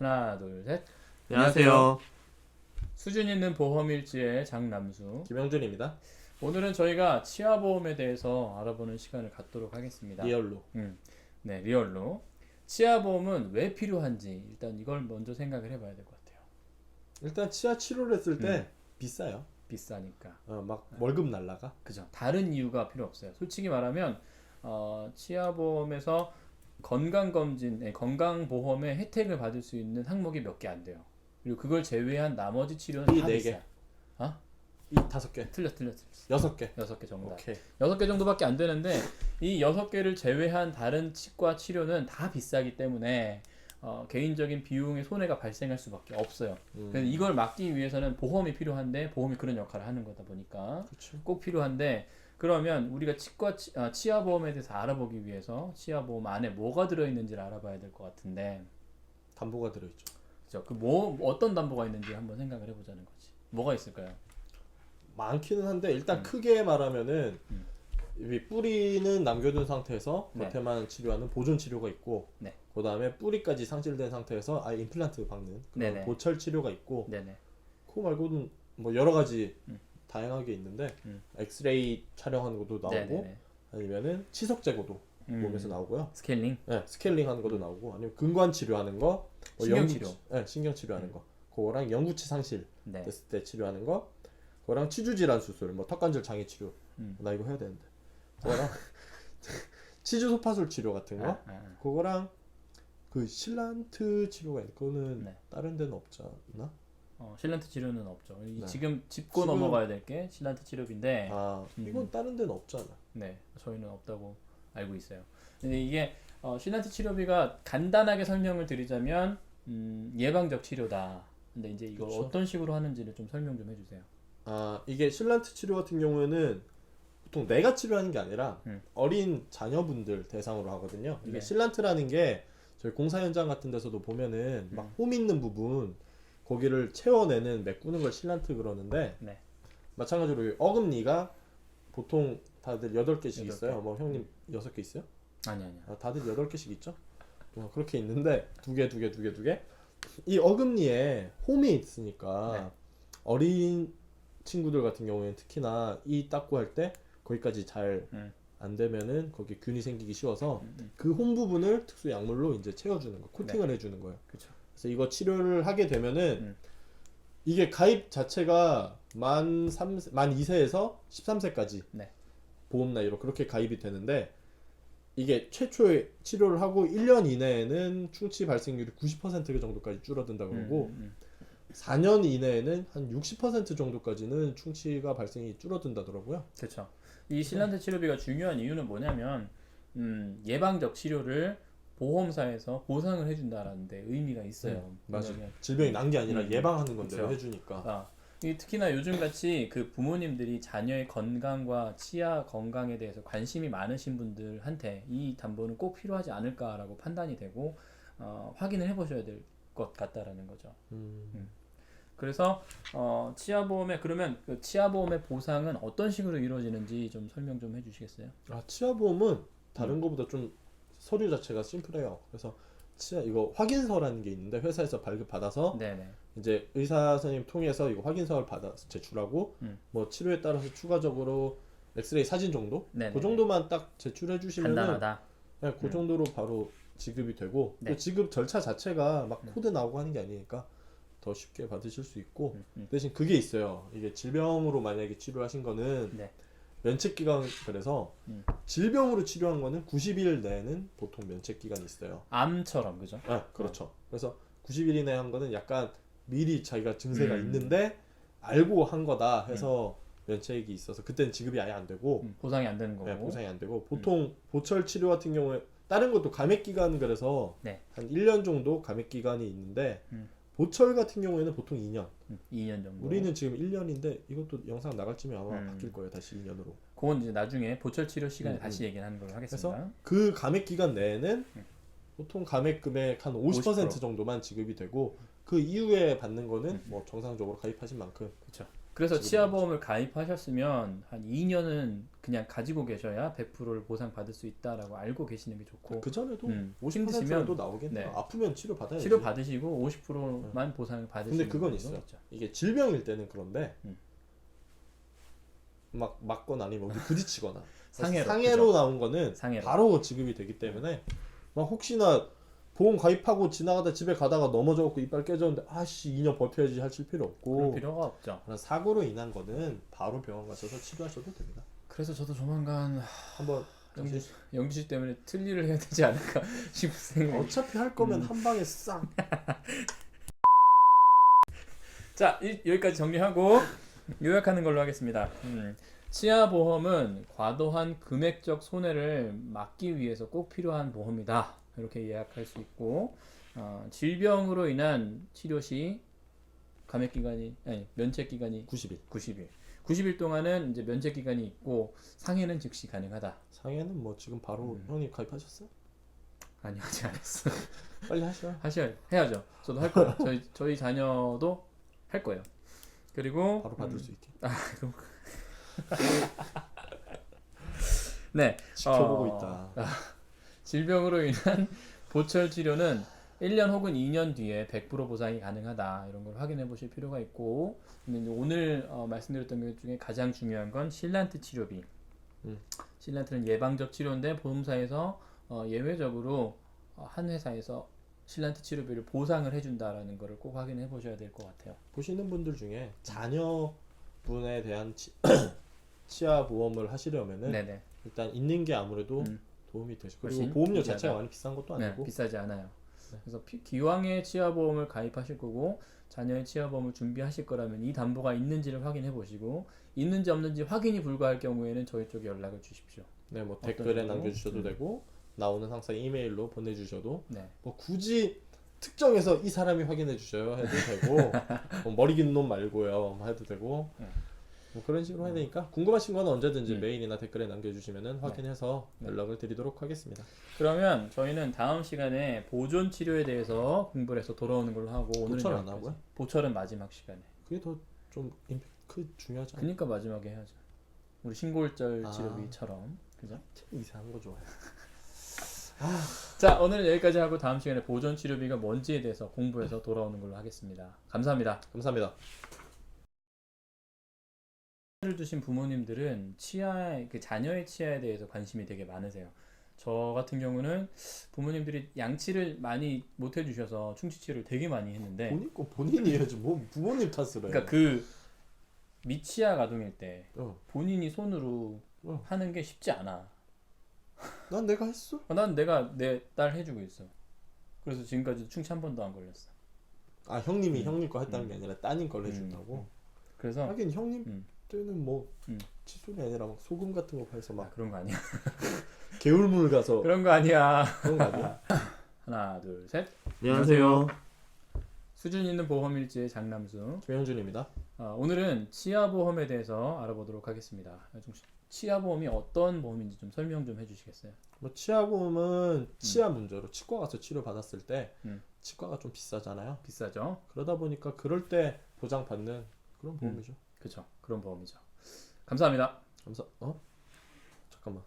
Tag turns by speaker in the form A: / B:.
A: 하나, 둘, 셋.
B: 안녕하세요.
A: 수준 있는 보험일지의 장남수.
B: 김영준입니다.
A: 오늘은 저희가 치아보험에 대해서 알아보는 시간을 갖도록 하겠습니다.
B: 리얼로.
A: 네, 리얼로. 치아보험은 왜 필요한지 일단 이걸 먼저 생각을 해봐야 될 것 같아요.
B: 일단 치아 치료를 했을 때 비싸요.
A: 비싸니까.
B: 막 월급 날라가.
A: 그죠. 다른 이유가 필요 없어요. 솔직히 말하면 치아보험에서 건강검진, 건강보험의 혜택을 받을 수 있는 항목이 몇 개 안 돼요. 그리고 그걸 제외한 나머지 치료는
B: 이
A: 다
B: 네
A: 비싸요.
B: 개.
A: 어?
B: 이 5개.
A: 틀렸.
B: 6개.
A: 6개 정도.
B: 오케이.
A: 6개 정도밖에 안 되는데 이 6개를 제외한 다른 치과 치료는 다 비싸기 때문에 개인적인 비용의 손해가 발생할 수밖에 없어요. 그래서 이걸 막기 위해서는 보험이 필요한데 보험이 그런 역할을 하는 거다 보니까
B: 그쵸.
A: 꼭 필요한데 그러면 우리가 치아보험에 대해서 알아보기 위해서 치아보험 안에 뭐가 들어있는지를 알아봐야 될 것 같은데
B: 담보가 들어있죠.
A: 그죠? 어떤 담보가 있는지 한번 생각을 해보자는 거지. 뭐가 있을까요?
B: 많기는 한데 일단 크게 말하면은 이 뿌리는 남겨둔 상태에서
A: 네.
B: 겉에만 치료하는 보존 치료가 있고,
A: 네.
B: 그 다음에 뿌리까지 상실된 상태에서 아예 임플란트 박는 그런
A: 네네.
B: 보철 치료가 있고,
A: 네네.
B: 그거 말고는 뭐 여러 가지 다양하게 있는데 엑스레이 촬영하는 것도 나오고,
A: 네네네.
B: 아니면은 치석 제거도 몸에서 나오고요.
A: 스케일링?
B: 네, 스케일링 하는 것도 나오고, 아니면 근관 치료하는 거,
A: 신경 치료.
B: 네, 신경 치료하는 거, 그거랑 영구치 상실
A: 네.
B: 됐을 때 치료하는 거, 그거랑 치주 질환 수술, 뭐 턱관절 장애 치료, 나 이거 해야 되는데, 그거랑 치주 소파술 치료 같은 거, 그거랑 그 실란트 치료가 있는 그거는
A: 네.
B: 다른 데는 없지 않나?
A: 실란트 치료는 없죠.
B: 네.
A: 지금 짚고 넘어가야 될 게 실란트 치료비인데,
B: 이건 다른 데는 없잖아.
A: 네, 저희는 없다고 알고 있어요. 근데 이게 실란트 치료비가 간단하게 설명을 드리자면 예방적 치료다. 근데 이제 이걸
B: 그쵸.
A: 어떤 식으로 하는지를 좀 설명 좀 해주세요.
B: 이게 실란트 치료 같은 경우에는 보통 내가 치료하는 게 아니라 어린 자녀분들 대상으로 하거든요. 이게
A: 네.
B: 실란트라는 게 저희 공사 현장 같은 데서도 보면은 막 홈 있는 부분 거기를 채워내는 메꾸는 걸 실란트 그러는데,
A: 네.
B: 마찬가지로 어금니가 보통 다들 8개씩
A: 8개.
B: 있어요. 뭐 형님 6개 있어요?
A: 아니야.
B: 다들 8개씩 있죠? 그렇게 있는데 두 개. 이 어금니에 홈이 있으니까
A: 네.
B: 어린 친구들 같은 경우에는 특히나 이 닦고 할 때 거기까지 잘 안 되면은 거기 균이 생기기 쉬워서 그 홈 부분을 특수 약물로 이제 채워주는 거, 코팅을 해주는 거예요.
A: 그렇죠.
B: 그래서 이거 치료를 하게 되면은 이게 가입 자체가 만 2세에서 13세까지
A: 네.
B: 보험 나이로 그렇게 가입이 되는데, 이게 최초에 치료를 하고 1년 이내에는 충치 발생률이 90% 정도까지 줄어든다 그러고 4년 이내에는 한 60% 정도까지는 충치가 발생이 줄어든다더라고요.
A: 그렇죠. 이 실란트 치료비가 중요한 이유는 뭐냐면 예방적 치료를 보험사에서 보상을 해준다라는 데 의미가 있어요.
B: 맞아.
A: 왜냐면
B: 질병이 난 게 아니라 예방하는 건데
A: 그쵸.
B: 해주니까.
A: 특히나 요즘같이 그 부모님들이 자녀의 건강과 치아 건강에 대해서 관심이 많으신 분들한테 이 담보는 꼭 필요하지 않을까라고 판단이 되고 확인을 해보셔야 될 것 같다라는 거죠. 그래서 그러면 그 치아보험의 보상은 어떤 식으로 이루어지는지 좀 설명 좀 해주시겠어요?
B: 치아보험은 다른 거보다 좀 서류 자체가 심플해요. 그래서 이거 확인서라는 게 있는데 회사에서 발급받아서
A: 네네.
B: 이제 의사 선생님 통해서 이거 확인서를 받아서 제출하고 뭐 치료에 따라서 추가적으로 엑스레이 사진 정도?
A: 네네네.
B: 그 정도만 딱 제출해 주시면은
A: 간단하다.
B: 네, 그 정도로 바로 지급이 되고,
A: 네.
B: 또 지급 절차 자체가 막 코드 나오고 하는 게 아니니까 더 쉽게 받으실 수 있고, 대신 그게 있어요. 이게 질병으로 만약에 치료하신 거는
A: 네.
B: 면책기간, 그래서 질병으로 치료한 거는 90일 내에는 보통 면책기간이 있어요.
A: 암처럼 그죠?
B: 네, 그렇죠. 그래서 90일 이내 한 거는 약간 미리 자기가 증세가 있는데 알고 한 거다 해서 면책이 있어서 그때는 지급이 아예 안 되고,
A: 보상이 안 되는 거고.
B: 네, 보상이 안 되고, 보통 보철 치료 같은 경우에 다른 것도 감액 기간, 그래서
A: 네.
B: 한 1년 정도 감액 기간이 있는데 보철 같은 경우에는 보통 2년.
A: 2년 정도.
B: 우리는 지금 1년인데 이것도 영상 나갈 쯤에 아마 바뀔 거예요. 다시 2년으로.
A: 그건 이제 나중에 보철 치료 시간에 다시 얘기를 하는 걸로 하겠습니다.
B: 그래서 그 감액 기간 내에는 보통 감액 금액 한 50%
A: 50%.
B: 정도만 지급이 되고, 그 이후에 받는 거는 뭐 정상적으로 가입하신 만큼
A: 그렇죠. 그래서
B: 지금
A: 치아보험을 가입하셨으면 한 2년은 그냥 가지고 계셔야 100%를 보상받을 수 있다라고 알고 계시는 게 좋고
B: 그 전에도
A: 힘드시면
B: 50%라도 나오겠네요.
A: 네.
B: 아프면 치료 받아야지.
A: 치료 받으시고 50%만 보상을 받으시는
B: 근데 그건
A: 경우도
B: 있어요.
A: 있죠.
B: 이게 질병일 때는 그런데
A: 음.
B: 막 맞거나 아니면 어디 부딪히거나
A: 상해로,
B: 상해로 나온 거는
A: 상해로.
B: 바로 지급이 되기 때문에 막 혹시나 보험 가입하고 지나가다 집에 가다가 넘어져갖고 이빨 깨졌는데 아씨 2년 버텨야지 하실 필요
A: 그럴
B: 없고
A: 필요가 없죠.
B: 그런 사고로 인한 거는 바로 병원 가셔서 치료하셔도 됩니다.
A: 그래서 저도 조만간
B: 한번
A: 영주씨 때문에 틀니를 해야 되지 않을까 싶은 생각이.
B: 어차피 할 거면 한 방에 싹.
A: 자, 여기까지 정리하고 요약하는 걸로 하겠습니다. 치아보험은 과도한 금액적 손해를 막기 위해서 꼭 필요한 보험이다. 이렇게 예약할 수 있고, 질병으로 인한 치료 시 면책 기간이
B: 90일.
A: 90일. 90일 동안은 이제 면책 기간이 있고 상해는 즉시 가능하다.
B: 상해는 뭐 지금 바로 형님 가입하셨어요?
A: 아니, 아직 안 했어.
B: 빨리 하셔요.
A: 해야죠. 저도 할 거예요. 저희 자녀도 할 거예요. 그리고
B: 바로 받을 수 있게.
A: 네,
B: 지켜보고 있다.
A: 질병으로 인한 보철 치료는 1년 혹은 2년 뒤에 100% 보상이 가능하다. 이런 걸 확인해 보실 필요가 있고, 근데 이제 오늘 말씀드렸던 것 중에 가장 중요한 건 실란트 치료비. 실란트는 예방적 치료인데 보험사에서 예외적으로 한 회사에서 실란트 치료비를 보상을 해준다라는 거를 꼭 확인해 보셔야 될 것 같아요.
B: 보시는 분들 중에 자녀분에 대한 치아 보험을 하시려면은
A: 네네.
B: 일단 있는 게 아무래도 도움이 되죠. 그리고
A: 훨씬
B: 보험료
A: 유리하다.
B: 자체가 많이 비싼 것도
A: 네,
B: 아니고.
A: 비싸지 않아요.
B: 네.
A: 그래서 기왕에 치아보험을 가입하실 거고 자녀의 치아보험을 준비하실 거라면 이 담보가 있는지를 확인해 보시고 있는지 없는지 확인이 불가할 경우에는 저희 쪽에 연락을 주십시오.
B: 네, 뭐
A: 어떤
B: 댓글에
A: 식으로?
B: 남겨주셔도 되고 나오는 항상 이메일로 보내주셔도
A: 네.
B: 뭐 굳이 특정해서 이 사람이 확인해 주셔요 해도 되고 뭐 머리 긴 놈 말고요 해도 되고 뭐 그런 식으로 해야 되니까 궁금하신 건 언제든지 메일이나 댓글에 남겨주시면은 확인해서 연락을 드리도록 하겠습니다.
A: 그러면 저희는 다음 시간에 보존 치료에 대해서 공부를 해서 돌아오는 걸로 하고 오늘은
B: 보철 안
A: 여기까지.
B: 하고요?
A: 보철은 마지막 시간에.
B: 그게 더 좀 임팩트 중요하지 않아요?
A: 그러니까 마지막에 해야죠. 우리 신골절
B: 아.
A: 치료비처럼. 그죠?
B: 이상한 거 좋아해.
A: 자, 오늘은 여기까지 하고 다음 시간에 보존 치료비가 뭔지에 대해서 공부해서 돌아오는 걸로 하겠습니다. 감사합니다.
B: 감사합니다.
A: 를 두신 부모님들은 자녀의 치아에 대해서 관심이 되게 많으세요. 저 같은 경우는 부모님들이 양치를 많이 못 해주셔서 충치치료를 되게 많이 했는데,
B: 본인 거 본인이 해야지 뭐 부모님 탓을 해.
A: 그러니까 그 미치아 가동일 때
B: 어.
A: 본인이 손으로 하는 게 쉽지 않아.
B: 난 내가 했어.
A: 난 내가 내 딸 해주고 있어. 그래서 지금까지도 충치 한 번도 안 걸렸어.
B: 아 형님이 형님 거 했다는 게 아니라 따님 걸 해준다고.
A: 그래서
B: 하긴 형님 때는 뭐
A: 음.
B: 칫솔이 아니라 막 소금 같은 거 팔서 막
A: 그런 거 아니야.
B: 개울물 가서
A: 그런 거 아니야.
B: 그런 거 아니야?
A: 하나, 둘, 셋.
B: 안녕하세요.
A: 수준 있는 보험일지의 장남수.
B: 김영준입니다.
A: 오늘은 치아보험에 대해서 알아보도록 하겠습니다. 좀 치아보험이 어떤 보험인지 좀 설명 좀 해주시겠어요?
B: 뭐 치아 보험은 치아 문제로 치과 가서 치료 받았을 때
A: 음.
B: 치과가 좀 비싸잖아요.
A: 비싸죠?
B: 그러다 보니까 그럴 때 보장 받는 그런 보험이죠.
A: 그렇죠. 그런 보험이죠. 감사합니다.
B: 잠깐만.